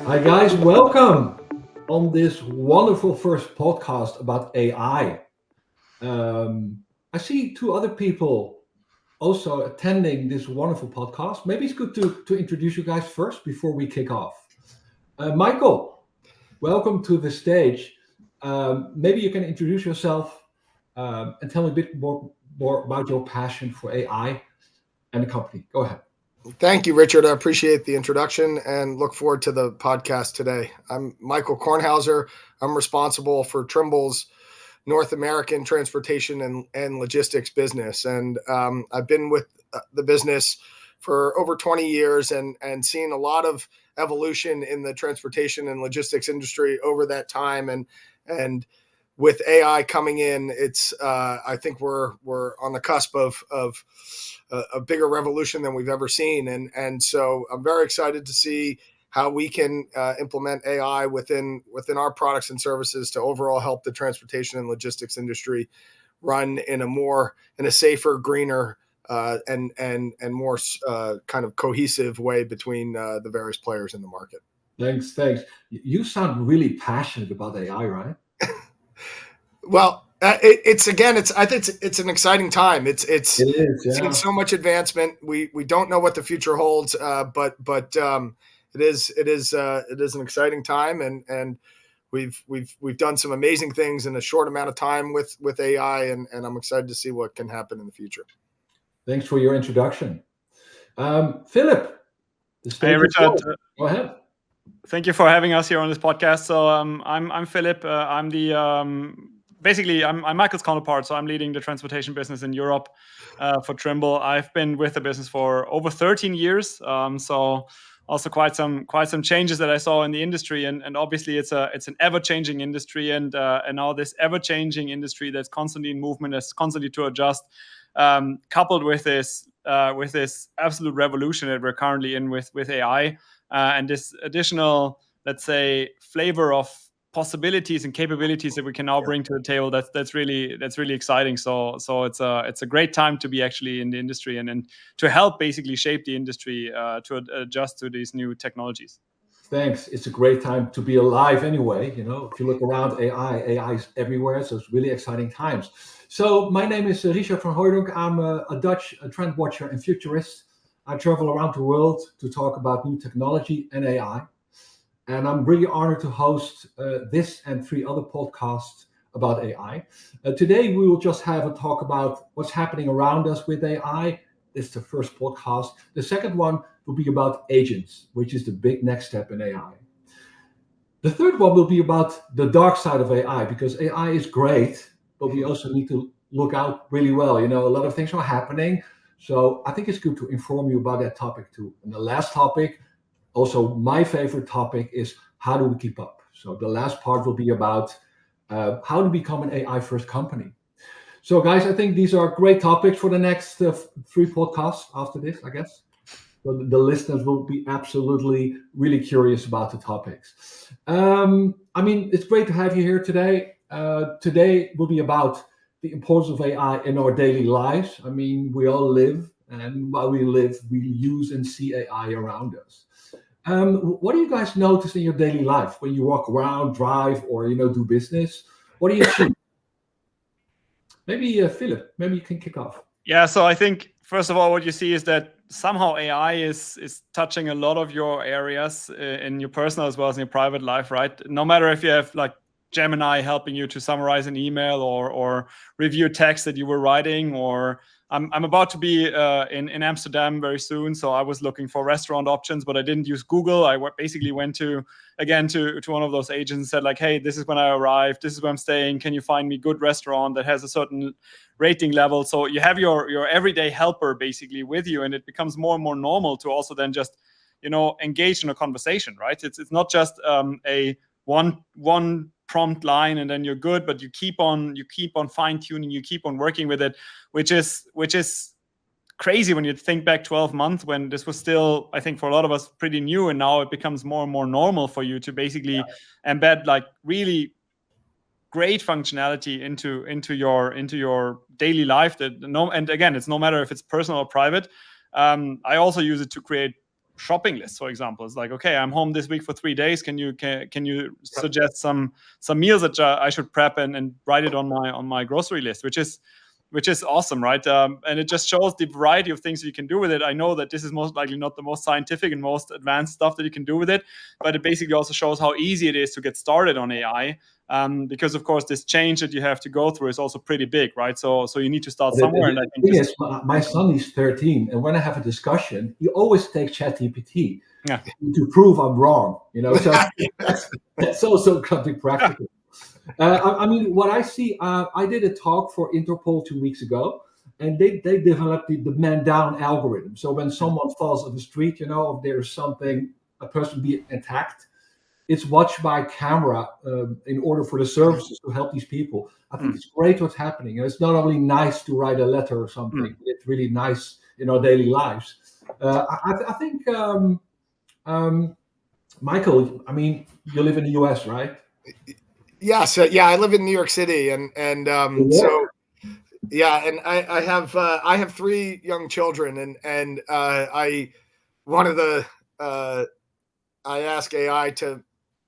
Hi guys, welcome on this wonderful first podcast about AI. I see two other people also attending this wonderful podcast. Maybe it's good to introduce you guys first before we kick off. Michael, welcome to the stage. Maybe you can introduce yourself and tell me a bit more about your passion for AI and the company. Go ahead. Thank you, Richard. I appreciate the introduction and look forward to the podcast today. I'm Michael Kornhauser. I'm responsible for Trimble's North American transportation and logistics business. And I've been with the business for over 20 years and seen a lot of evolution in the transportation and logistics industry over that time. And with AI coming in, it's I think we're on the cusp of a bigger revolution than we've ever seen, and so I'm very excited to see how we can implement AI within our products and services to overall help the transportation and logistics industry run in a safer, greener, and more kind of cohesive way between the various players in the market. Thanks. You sound really passionate about AI, right? Well, I think it's an exciting time. It's It is, seen yeah. so much advancement. We don't know what the future holds, but it is an exciting time, and we've done some amazing things in a short amount of time with AI, and I'm excited to see what can happen in the future. Thanks for your introduction. Philipp, the Hey, stage is Richard. yours. Go ahead. Thank you for having us here on this podcast. So I'm Philipp. I'm the basically I'm Michael's counterpart. So I'm leading the transportation business in Europe for Trimble. I've been with the business for over 13 years. So also quite some changes that I saw in the industry, and obviously it's an ever changing industry, and now this ever changing industry that's constantly in movement, that's constantly to adjust, coupled with this absolute revolution that we're currently in with AI. And this additional, let's say, flavor of possibilities and capabilities that we can now bring to the table, that's really exciting. So it's a great time to be actually in the industry and to help basically shape the industry to adjust to these new technologies. Thanks. It's a great time to be alive anyway. You know, if you look around AI is everywhere. So it's really exciting times. So my name is Richard van Hooydonk. I'm a Dutch trend watcher and futurist. I travel around the world to talk about new technology and AI. And I'm really honored to host this and 3 other podcasts about AI. Today, we will just have a talk about what's happening around us with AI. This is the first podcast. The second one will be about agents, which is the big next step in AI. The third one will be about the dark side of AI, because AI is great, but we also need to look out really well. You know, a lot of things are happening. So I think it's good to inform you about that topic too. And the last topic, also my favorite topic, is how do we keep up? So the last part will be about how to become an AI first company. So guys, I think these are great topics for the next 3 podcasts after this, I guess. So the listeners will be absolutely really curious about the topics. I mean, it's great to have you here today. Today will be about the importance of AI in our daily lives. I mean, we all live, and while we live, we use and see AI around us. What do you guys notice in your daily life when you walk around, drive, or do business? What do you see? Maybe Philipp, maybe you can kick off. Yeah, so I think first of all, what you see is that somehow AI is touching a lot of your areas in your personal as well as in your private life, right? No matter if you have like Gemini helping you to summarize an email or review text that you were writing, or I'm about to be in Amsterdam very soon, so I was looking for restaurant options, but I didn't use Google. I basically went to one of those agents and said like, hey, this is when I arrived, this is where I'm staying, can you find me a good restaurant that has a certain rating level? So you have your everyday helper basically with you, and it becomes more and more normal to also then just engage in a conversation, right? It's not just a one prompt line and then you're good, but you keep on fine tuning, you keep on working with it, which is crazy when you think back 12 months when this was still, I think for a lot of us, pretty new, and now it becomes more and more normal for you to basically embed like really great functionality into your daily life. And again, it's no matter if it's personal or private. I also use it to create shopping lists, for example. It's like, okay, I'm home this week for 3 days. Can you suggest some meals that I should prep and write it on my grocery list, which is awesome, right? And it just shows the variety of things you can do with it. I know that this is most likely not the most scientific and most advanced stuff that you can do with it, but it basically also shows how easy it is to get started on AI. Because of course this change that you have to go through is also pretty big, right? So you need to start somewhere. And I think yes, my son is 13, and when I have a discussion, he always takes ChatGPT to prove I'm wrong. So that's also something practical. I mean, what I see, I did a talk for Interpol 2 weeks ago, and they developed the man down algorithm. So when someone falls on the street, if there's a person being attacked, it's watched by camera in order for the services to help these people. I think it's great what's happening. And it's not only nice to write a letter or something, it's really nice in our daily lives. I think, Michael, I mean, you live in the US, right? Yes, I live in New York City, and so yeah, and I have 3 young children, and I ask AI to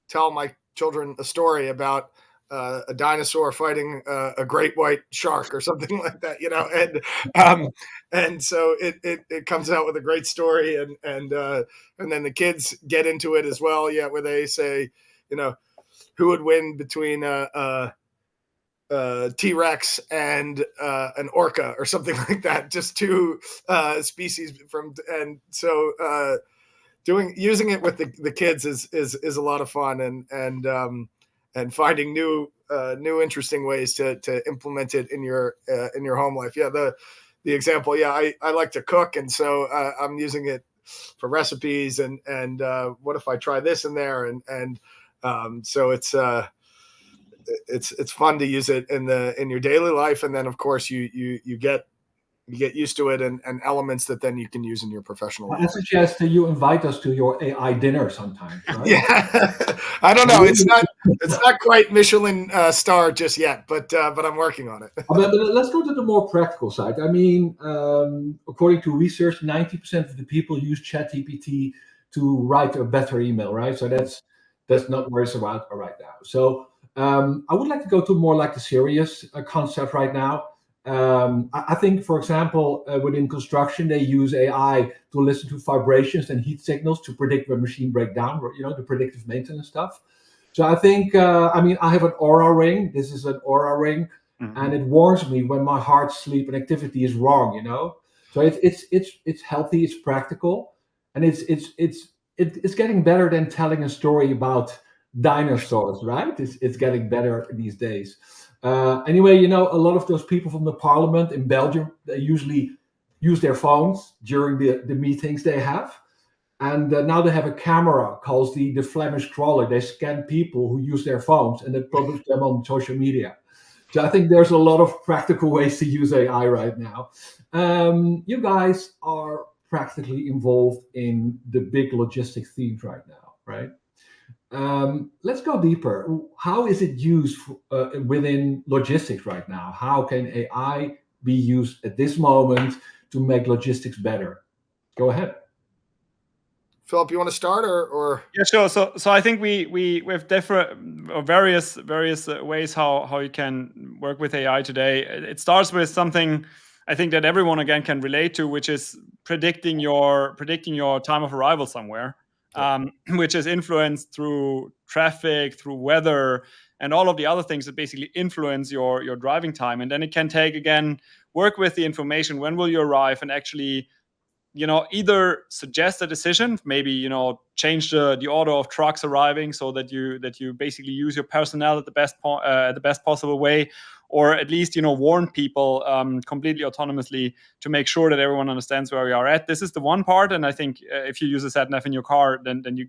tell my children a story about a dinosaur fighting a great white shark or something like that, and so it comes out with a great story, and then the kids get into it as well, where they say, who would win between T-Rex and an orca or something like that, just 2 species and so using it with the kids is a lot of fun, and finding new interesting ways to implement it in your home life. The example, I like to cook, and so I'm using it for recipes, and what if I try this in there, and so it's fun to use it in your daily life, and then of course you get used to it, and elements that then you can use in your professional life. I suggest that you invite us to your AI dinner sometime, right? Yeah, I don't know. It's not quite Michelin star just yet, but I'm working on it. But let's go to the more practical side. I mean, according to research, 90% of the people use ChatGPT to write a better email, right? So that's not where it's about right now. So I would like to go to more like the serious concept right now. I think, for example, within construction, they use AI to listen to vibrations and heat signals to predict when machine break down, the predictive maintenance stuff. So I think, I have an Aura ring. This is an Aura ring, and it warns me when my heart, sleep, and activity is wrong. So it's healthy, it's practical, and it's getting better than telling a story about dinosaurs, right? It's getting better these days. Anyway, a lot of those people from the parliament in Belgium, they usually use their phones during the meetings they have. And now they have a camera called the Flemish crawler. They scan people who use their phones and they publish them on social media. So I think there's a lot of practical ways to use AI right now. You guys are practically involved in the big logistic themes right now, right? Let's go deeper. How is it used within logistics right now? How can AI be used at this moment to make logistics better? Go ahead. Philipp, you want to start or? Yeah, sure. So I think we have different or various ways how you can work with AI today. It starts with something I think that everyone again can relate to, which is predicting your time of arrival somewhere, which is influenced through traffic, through weather, and all of the other things that basically influence your driving time. And then it can work with the information, when will you arrive, and actually either suggest a decision, maybe change the order of trucks arriving so that you basically use your personnel at the best possible way, or at least warn people completely autonomously to make sure that everyone understands where we are at. This is the one part, and I think if you use a sat nav in your car, then you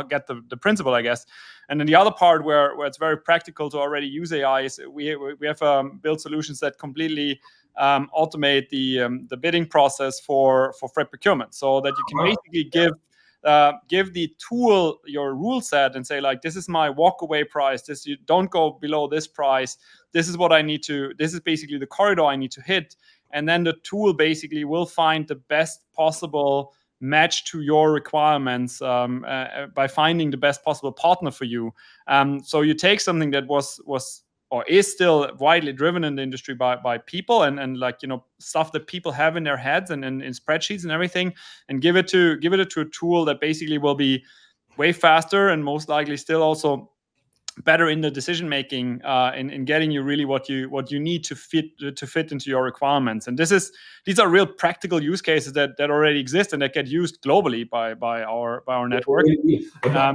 get the principle, I guess. And then the other part where it's very practical to already use AI is we have built solutions that completely automate the bidding process for freight procurement, so that you can basically give the tool your rule set and say, like, this is my walkaway price. You don't go below this price. This is what I need to. This is basically the corridor I need to hit, and then the tool basically will find the best possible match to your requirements by finding the best possible partner for you. So you take something that was or is still widely driven in the industry by people and like, stuff that people have in their heads and in spreadsheets and everything, and give it to a tool that basically will be way faster and most likely still also better in the decision making, in getting you really what you need to fit into your requirements. And these are real practical use cases that already exist and that get used globally by our network.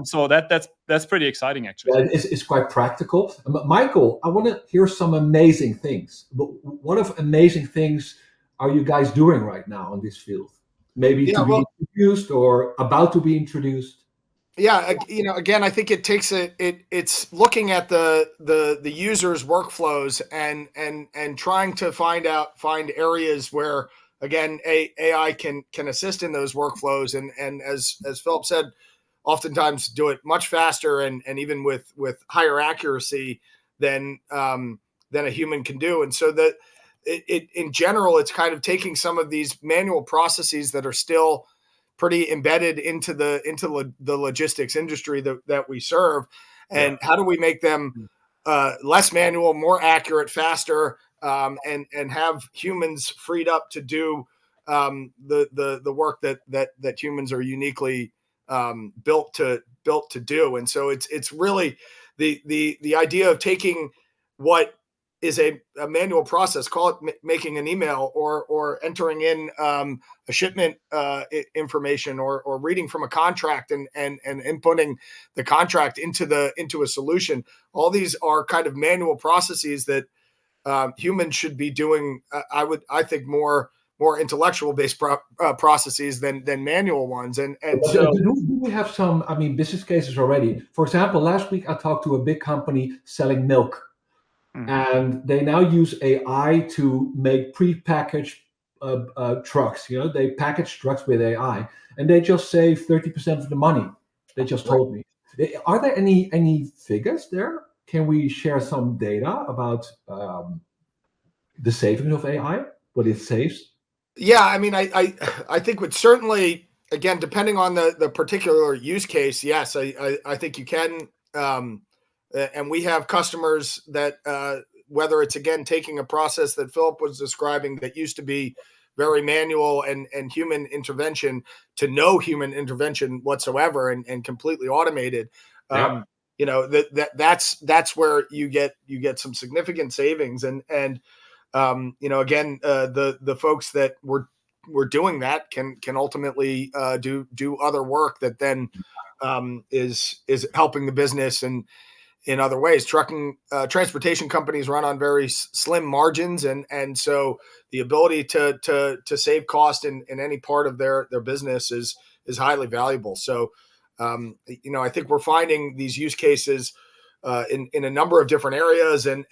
So that's pretty exciting, actually. Yeah, it's quite practical. Michael, I want to hear some amazing things. But what of amazing things are you guys doing right now in this field? Maybe to be introduced or about to be introduced? Yeah, again, I think it takes it's looking at the user's workflows and trying to find areas where, again, AI can assist in those workflows, and as Philipp said, oftentimes do it much faster and even with higher accuracy than a human can do. And so that it in general, it's kind of taking some of these manual processes that are still pretty embedded into the logistics industry that we serve, and how do we make them less manual, more accurate, faster, and have humans freed up to do the work that humans are uniquely built to do. And so it's really the idea of taking what is a manual process, call it making an email or entering in a shipment information or reading from a contract and inputting the contract into a solution. All these are kind of manual processes that humans should be doing. I think more intellectual based processes than manual ones. And so do we have some, business cases already? For example, last week I talked to a big company selling milk. And they now use AI to make prepackaged trucks. They package trucks with AI, and they just save 30% of the money. They just told me. Are there any figures there? Can we share some data about the savings of AI, what it saves? Yeah, I think would certainly, again, depending on the particular use case, yes, I think you can. And we have customers that, whether it's, again, taking a process that Philipp was describing that used to be very manual and human intervention to no human intervention whatsoever and completely automated. Yeah. That's where you get some significant savings. And again, the folks that were doing that can ultimately do other work that then is helping the business and in other ways. Transportation companies run on very slim margins, and so the ability to save cost in any part of their business is highly valuable. So I think we're finding these use cases in a number of different areas, and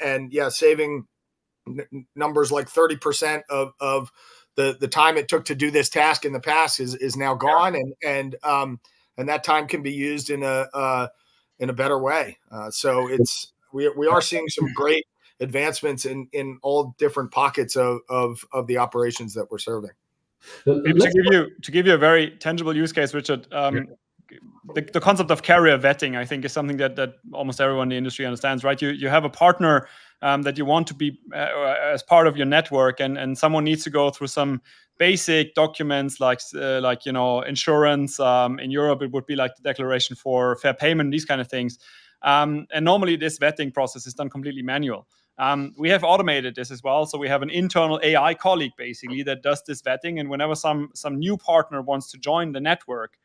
saving numbers like 30% of the time it took to do this task in the past is now gone, and that time can be used in a better way. So we are seeing some great advancements in all different pockets of the operations that we're serving. To give you a very tangible use case, Richard, the concept of carrier vetting, I think, is something that almost everyone in the industry understands, right? You have a partner that you want to be as part of your network, and someone needs to go through some basic documents like insurance. In Europe, it would be like the declaration for fair payment, these kind of things. And normally this vetting process is done completely manual. We have automated this as well. So we have an internal AI colleague basically that does this vetting. And whenever some new partner wants to join the network,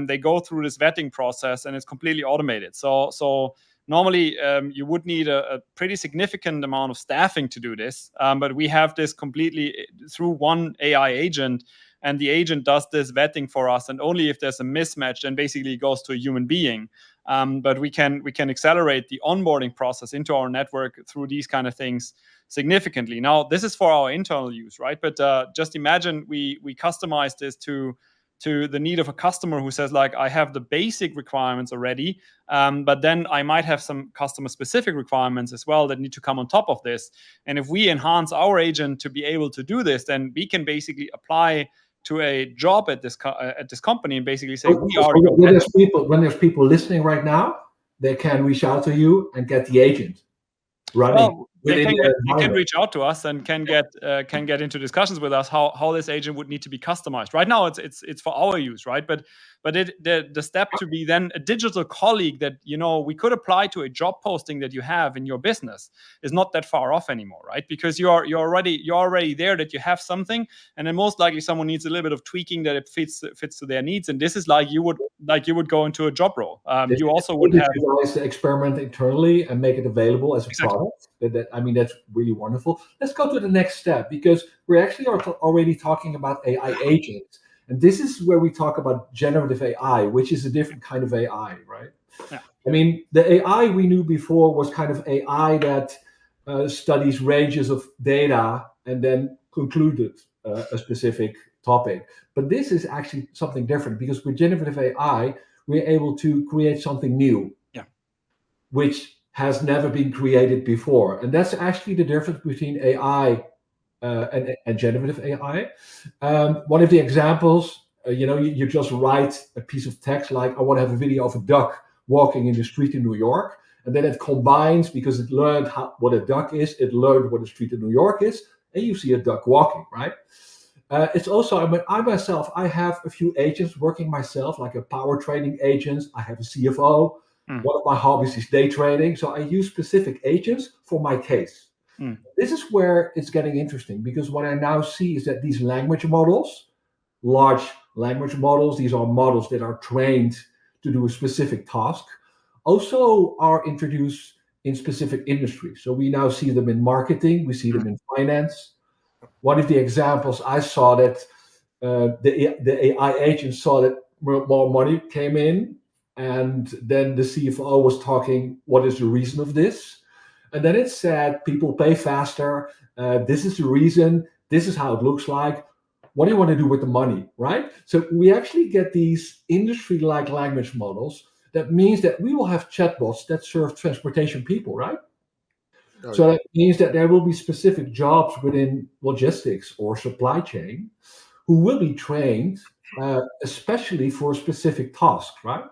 they go through this vetting process, and it's completely automated. So normally you would need a pretty significant amount of staffing to do this, but we have this completely through one AI agent, and the agent does this vetting for us. And only if there's a mismatch, then basically it goes to a human being. But we can accelerate the onboarding process into our network through these kind of things significantly. Now, this is for our internal use, right? But just imagine we customize this to the need of a customer who says, like, I have the basic requirements already, but then I might have some customer specific requirements as well that need to come on top of this. And if we enhance our agent to be able to do this, then we can basically apply to a job at this company and basically say, So we are when there's people listening right now, they can reach out to you and get the agent running. Well, they can reach out to us and can get into discussions with us how this agent would need to be customized. Right now, it's for our use, right? But the step to be then a digital colleague that we could apply to a job posting that you have in your business is not that far off anymore, right? Because you're already there, that you have something, and then most likely someone needs a little bit of tweaking that it fits to their needs. And this is like you would go into a job role. You also would have to experiment internally and make it available as a product. That's really wonderful. Let's go to the next step, because we actually are already talking about AI agents. And this is where we talk about generative AI, which is a different kind of AI, right? Yeah. The AI we knew before was kind of AI that studies ranges of data and then concluded a specific topic. But this is actually something different, because with generative AI, we're able to create something new, which has never been created before. And that's actually the difference between AI and generative AI. One of the examples, you just write a piece of text like, I want to have a video of a duck walking in the street in New York. And then it combines, because it learned what a duck is, it learned what a street in New York is, and you see a duck walking, right? It's also, I myself, I have a few agents working myself, like a power trading agent. I have a CFO. One of my hobbies is day trading. So I use specific agents for my case. This is where it's getting interesting, because what I now see is that these language models, large language models, these are models that are trained to do a specific task, also are introduced in specific industries. So we now see them in marketing, we see them in finance. One of the examples I saw that the AI agent saw that more money came in, and then the CFO was talking, what is the reason of this? And then it said, people pay faster. This is the reason. This is how it looks like. What do you want to do with the money, right? So we actually get these industry-like language models. That means that we will have chatbots that serve transportation people, right? So that means that there will be specific jobs within logistics or supply chain who will be trained, especially for a specific task, right?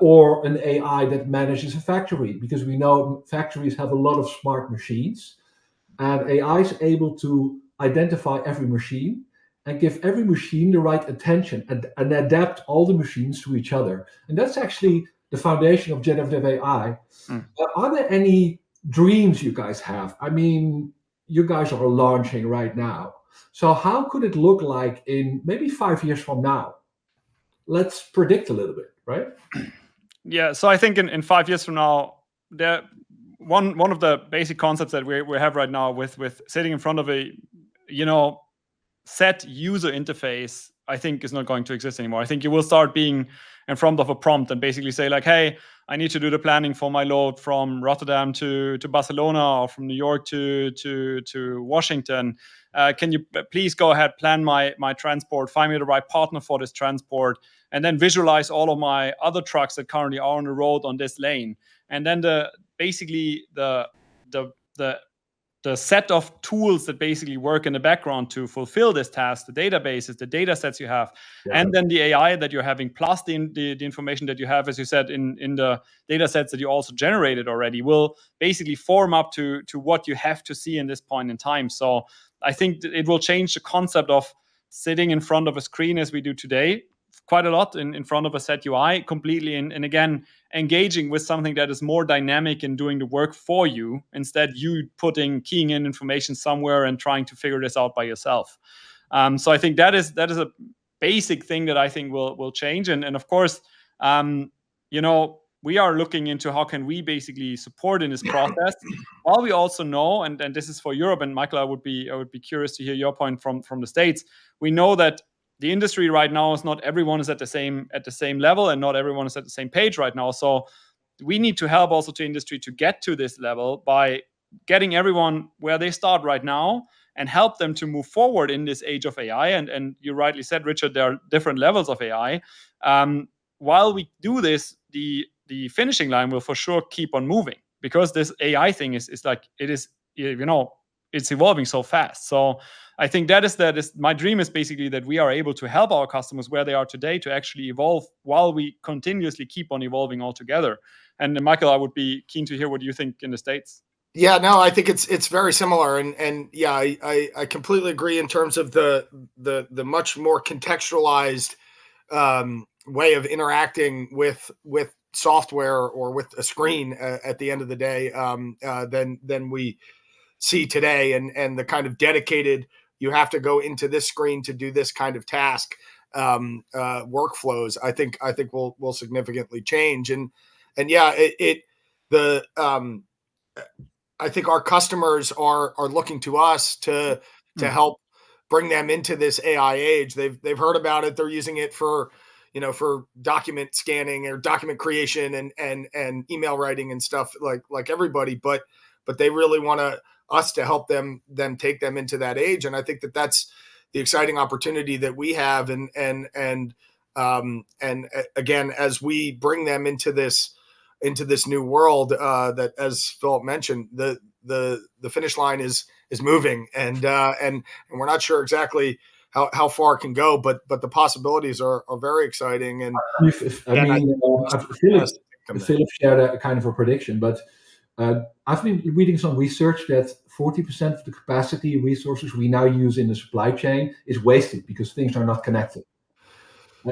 Or an AI that manages a factory, because we know factories have a lot of smart machines, and AI is able to identify every machine and give every machine the right attention and adapt all the machines to each other. And that's actually the foundation of generative AI. Are there any dreams you guys have? You guys are launching right now. So how could it look like in maybe 5 years from now? Let's predict a little bit, right? Yeah, so I think in 5 years from now, one of the basic concepts that we have right now with sitting in front of a set user interface, I think is not going to exist anymore. I think you will start being in front of a prompt and basically say like, hey, I need to do the planning for my load from Rotterdam to Barcelona, or from New York to Washington. Can you please go ahead, plan my transport, find me the right partner for this transport, and then visualize all of my other trucks that currently are on the road on this lane. And then the set of tools that basically work in the background to fulfill this task, the databases, the data sets you have, and then the AI that you're having, plus the information that you have, as you said, in the data sets that you also generated already, will basically form up to what you have to see in this point in time. So I think it will change the concept of sitting in front of a screen as we do today quite a lot, in front of a set UI completely, and again, engaging with something that is more dynamic and doing the work for you, instead you keying in information somewhere and trying to figure this out by yourself. So I think that is a basic thing that I think will change. And of course, we are looking into how can we basically support in this process, while we also know, and this is for Europe, and Michael, I would be curious to hear your point from the States. We know that the industry right now is not everyone is at the same level, and not everyone is at the same page right now. So we need to help also to industry to get to this level by getting everyone where they start right now and help them to move forward in this age of AI. And you rightly said, Richard, there are different levels of AI. While we do this, the finishing line will for sure keep on moving, because this AI thing is like, it is, it's evolving so fast. So I think that is my dream, is basically that we are able to help our customers where they are today to actually evolve while we continuously keep on evolving all together. And Michael, I would be keen to hear what you think in the States. Yeah, no, I think it's very similar, and yeah, I completely agree in terms of the much more contextualized way of interacting with software or with a screen at the end of the day than we see today, and the kind of dedicated, you have to go into this screen to do this kind of task workflows. I think will significantly change, and yeah, I think our customers are looking to us to help bring them into this AI age. They've heard about it. They're using it for document scanning or document creation and email writing and stuff like everybody. But they really want us to help them take them into that age. And I think that's the exciting opportunity that we have. And again, as we bring them into this new world, that, as Philip mentioned, the finish line is moving, and we're not sure exactly how far it can go, but the possibilities are very exciting. And Philip shared a kind of a prediction, but I've been reading some research that 40% of the capacity resources we now use in the supply chain is wasted because things are not connected,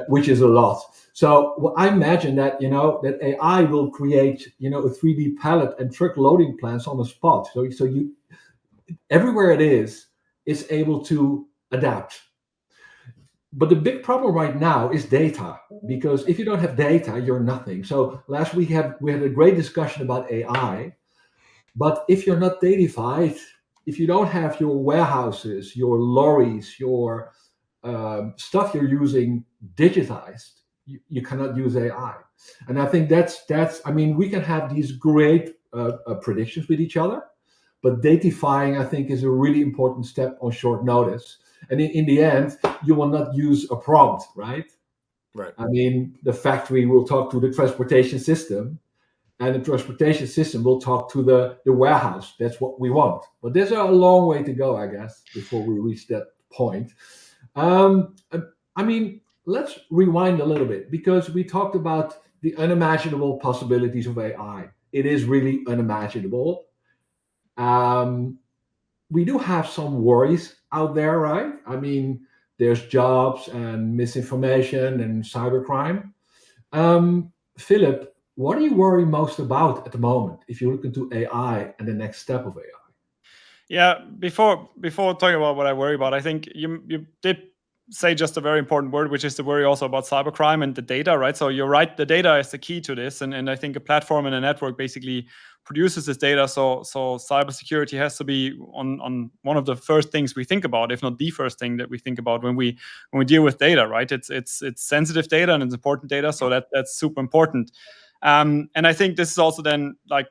which is a lot. So I imagine that that AI will create a 3D pallet and truck loading plans on the spot. So you everywhere it is, it's able to adapt. But the big problem right now is data, because if you don't have data, you're nothing. So last week we had a great discussion about AI, but if you're not datafied, if you don't have your warehouses, your lorries, your stuff you're using digitized, you cannot use AI. And I think that's we can have these great predictions with each other, but datifying, I think, is a really important step on short notice. And in the end, you will not use a prompt, right? Right. I mean, the factory will talk to the transportation system, and the transportation system will talk to the warehouse. That's what we want. But there's a long way to go, I guess, before we reach that point. Let's rewind a little bit, because we talked about the unimaginable possibilities of AI. It is really unimaginable. We do have some worries out there, right? I mean, there's jobs and misinformation and cybercrime. Philip, what do you worry most about at the moment if you look into AI and the next step of AI? Yeah, before talking about what I worry about, I think you did say just a very important word, which is the worry also about cybercrime and the data, right? So you're right, the data is the key to this, and I think a platform and a network basically produces this data. So cybersecurity has to be on one of the first things we think about, if not the first thing that we think about when we deal with data, right? It's sensitive data and it's important data, so that's super important. And I think this is also then like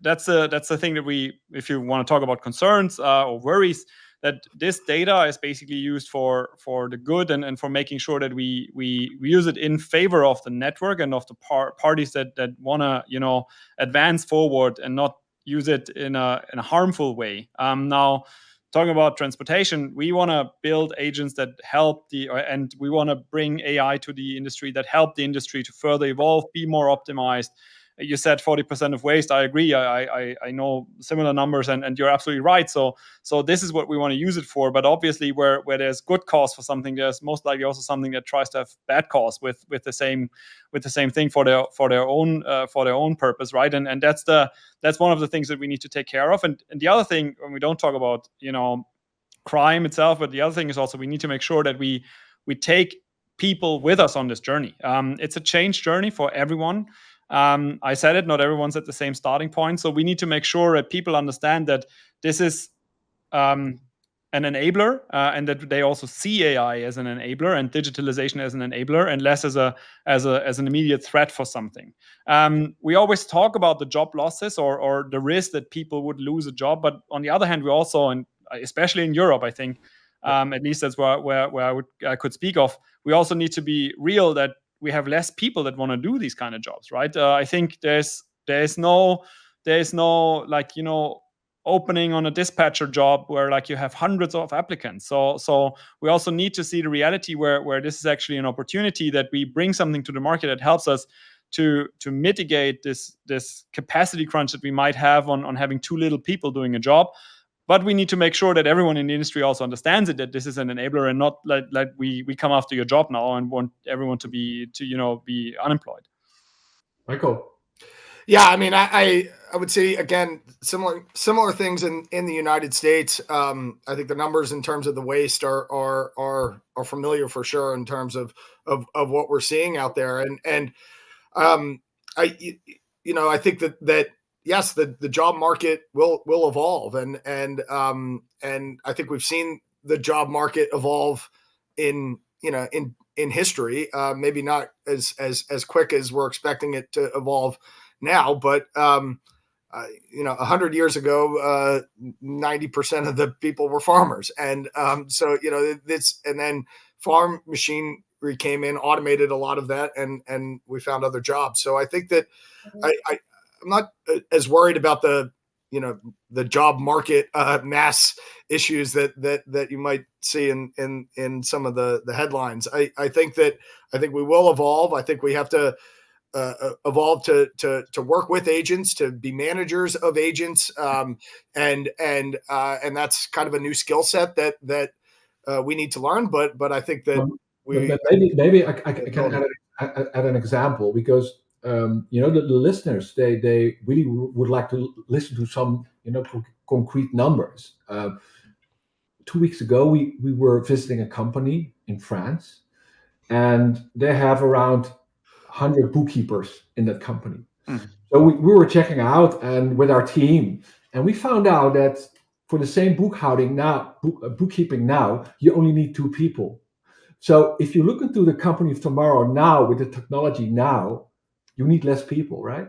that's the thing that we, if you want to talk about concerns or worries, that this data is basically used for the good and for making sure that we use it in favor of the network and of the parties that want to advance forward, and not use it in a harmful way. Now, talking about transportation, we want to build agents that help and we want to bring AI to the industry that help the industry to further evolve, be more optimized. You said 40% of waste. I agree. I know similar numbers, and you're absolutely right. So this is what we want to use it for. But obviously, where there's good cause for something, there's most likely also something that tries to have bad cause with the same thing for their own purpose, right? And that's one of the things that we need to take care of. And the other thing, when we don't talk about crime itself, but the other thing is also we need to make sure that we take people with us on this journey. It's a change journey for everyone. I said it, not everyone's at the same starting point. So we need to make sure that people understand that this is an enabler, and that they also see AI as an enabler and digitalization as an enabler, and less as an immediate threat for something. We always talk about the job losses or the risk that people would lose a job, but on the other hand, we also, and especially in Europe, I think, at least that's where I could speak of, we also need to be real that we have less people that want to do these kind of jobs, right? I think there's no like opening on a dispatcher job where like you have hundreds of applicants. So we also need to see the reality where this is actually an opportunity that we bring something to the market that helps us to mitigate this capacity crunch that we might have on having too little people doing a job. But we need to make sure that everyone in the industry also understands it, that this is an enabler and not like we come after your job now and want everyone to be unemployed. Michael. Yeah, I mean, I would say again similar things in the United States. I think the numbers in terms of the waste are familiar for sure in terms of what we're seeing out there, and I think that yes, the job market will evolve, and I think we've seen the job market evolve in history, maybe not as quick as we're expecting it to evolve now, but 100 years ago, 90% of the people were farmers, and so and then farm machinery came in, automated a lot of that, and we found other jobs. So I think that I'm not as worried about the job market mass issues that you might see in some of the headlines. I think we will evolve. I think we have to evolve to work with agents, to be managers of agents, and that's kind of a new skill set that we need to learn. But I think that maybe I can add an example, because the listeners, they really would like to listen to some concrete numbers. 2 weeks ago, we were visiting a company in France, and they have around 100 bookkeepers in that company. So we were checking out and with our team, and we found out that for the same bookkeeping now, you only need 2 people. So if you look into the company of tomorrow now, with the technology now, you need less people, right?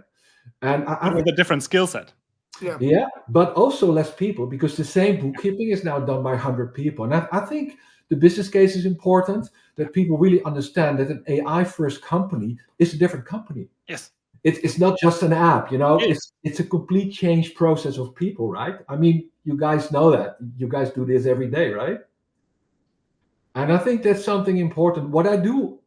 And with a different skill set. Yeah, but also less people, because the same bookkeeping is now done by 100 people. And I think the business case is important, that people really understand that an AI first company is a different company. Yes. It's not just an app, Yes. It's a complete change process of people, right? I mean, you guys know that. You guys do this every day, right? And I think that's something important. What I do,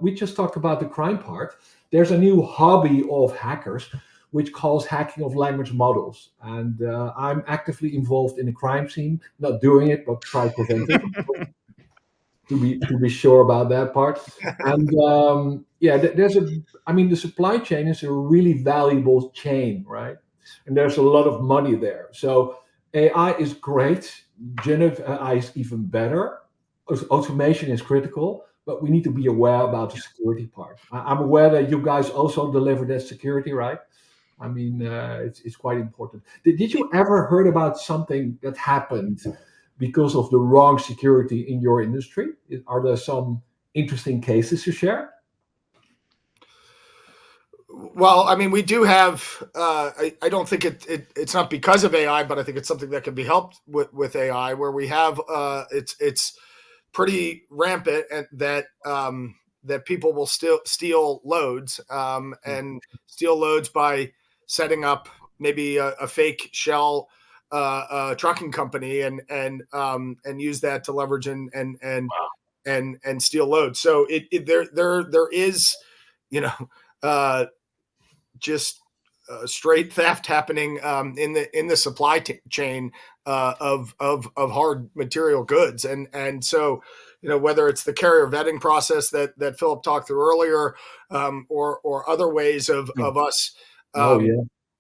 we just talked about the crime part. There's a new hobby of hackers, which calls hacking of language models. And I'm actively involved in the crime scene, not doing it, but try to prevent it. to be sure about that part. And the supply chain is a really valuable chain, right? And there's a lot of money there. So AI is great. Generative AI is even better. Automation is critical, but we need to be aware about the security part. I'm aware that you guys also deliver that security, right? I mean, it's quite important. Did you ever heard about something that happened because of the wrong security in your industry? Are there some interesting cases to share? Well, I mean, we do have. I don't think it's not because of AI, but I think it's something that can be helped with AI, where we have. It's pretty rampant that people will still steal loads, and steal loads by setting up maybe a fake shell trucking company and use that to leverage and steal loads. So there is, just straight theft happening in the supply chain of hard material goods, and so whether it's the carrier vetting process that Philipp talked through earlier, or other ways of us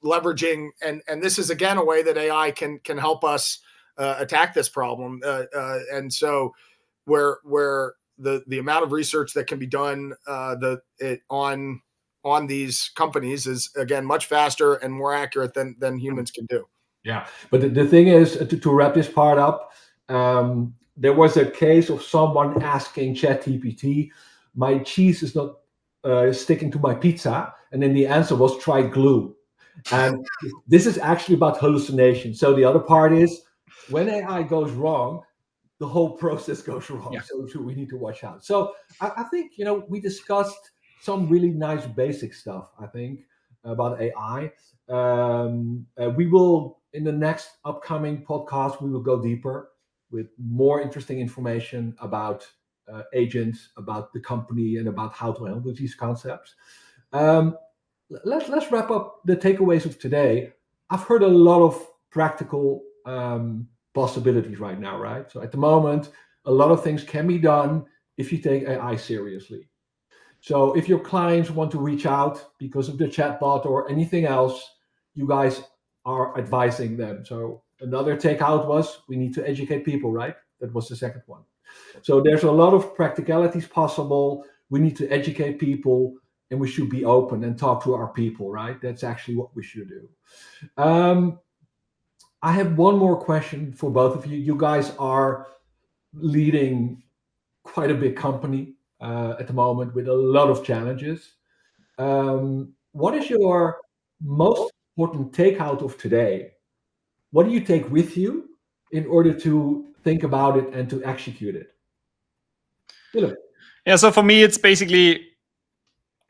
leveraging, and this is again a way that AI can help us attack this problem, and so where the amount of research that can be done on these companies is again much faster and more accurate than humans can do. Yeah, but the thing is, to wrap this part up, there was a case of someone asking ChatGPT, "My cheese is not sticking to my pizza," and then the answer was, "Try glue." And this is actually about hallucination. So the other part is, when AI goes wrong, the whole process goes wrong. Yeah. So we need to watch out. So I think we discussed some really nice basic stuff, I think, about AI. We will in the next upcoming podcast, we will go deeper with more interesting information about agents, about the company, and about how to handle these concepts. Let's wrap up the takeaways of today. I've heard a lot of practical possibilities right now, right? So at the moment, a lot of things can be done if you take AI seriously. So if your clients want to reach out because of the chatbot or anything else, you guys are advising them. So another takeout was we need to educate people, right? That was the second one. So there's a lot of practicalities possible. We need to educate people, and we should be open and talk to our people, right? That's actually what we should do. I have one more question for both of you. You guys are leading quite a big company at the moment with a lot of challenges. What is your most important takeout of today? What do you take with you in order to think about it and to execute it? Philipp. Yeah, so for me, it's basically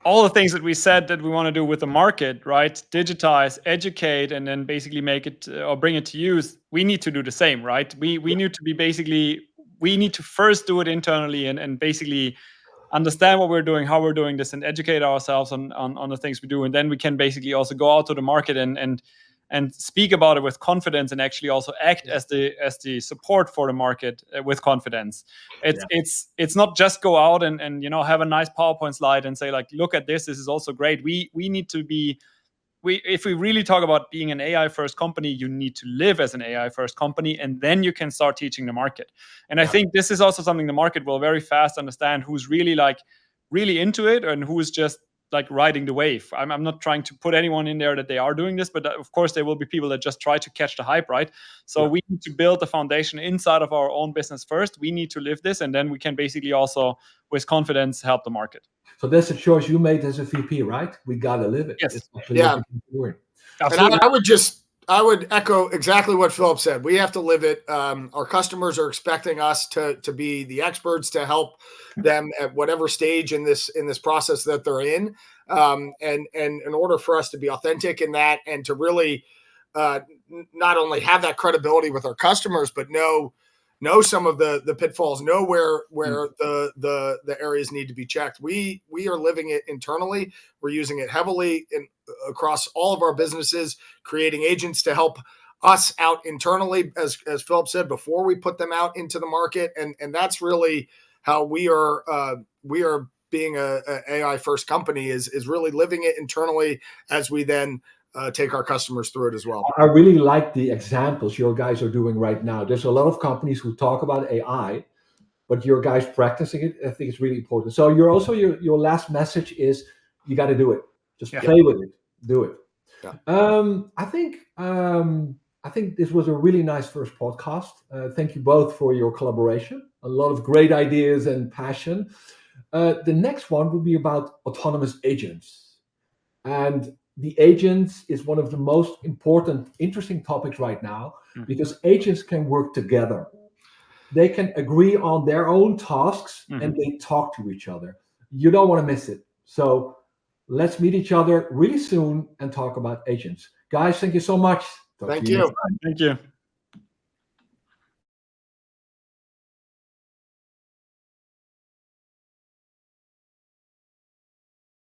all the things that we said that we want to do with the market, right? Digitize, educate, and then basically make it or bring it to use. We need to do the same, right? We need to be basically, we need to first do it internally and basically understand what we're doing, how we're doing this, and educate ourselves on the things we do. And then we can basically also go out to the market and speak about it with confidence, and actually also act as the support for the market with confidence. It's not just go out and have a nice PowerPoint slide and say like, look at this is also great. We need to be, if we really talk about being an AI first company, you need to live as an AI first company, and then you can start teaching the market. And I think this is also something the market will very fast understand, who's really into it and who's just like riding the wave. I'm not trying to put anyone in there that they are doing this, but of course there will be people that just try to catch the hype, right? So we need to build the foundation inside of our own business first. We need to live this, and then we can basically also with confidence help the market. So that's a choice you made as a VP, right? We gotta live it. Yes. It's actually what you're doing. Absolutely. And I would echo exactly what Philipp said. We have to live it. Our customers are expecting us to be the experts to help them at whatever stage in this process that they're in. And in order for us to be authentic in that and to really not only have that credibility with our customers, but know some of the pitfalls, know where the areas need to be checked. We are living it internally. We're using it heavily across all of our businesses, creating agents to help us out internally, as Philipp said, before we put them out into the market. And that's really how we are being a AI first company is really living it internally as we then take our customers through it as well. I really like the examples your guys are doing right now. There's a lot of companies who talk about AI, but your guys practicing it, I think it's really important. So you're also your last message is you got to do it. Just play with it, do it. Yeah. I think this was a really nice first podcast. Thank you both for your collaboration. A lot of great ideas and passion. The next one will be about autonomous agents. And the agents is one of the most important, interesting topics right now, because agents can work together. They can agree on their own tasks and they talk to each other. You don't want to miss it. So let's meet each other really soon and talk about agents. Guys, thank you so much. Thank you. Thank you.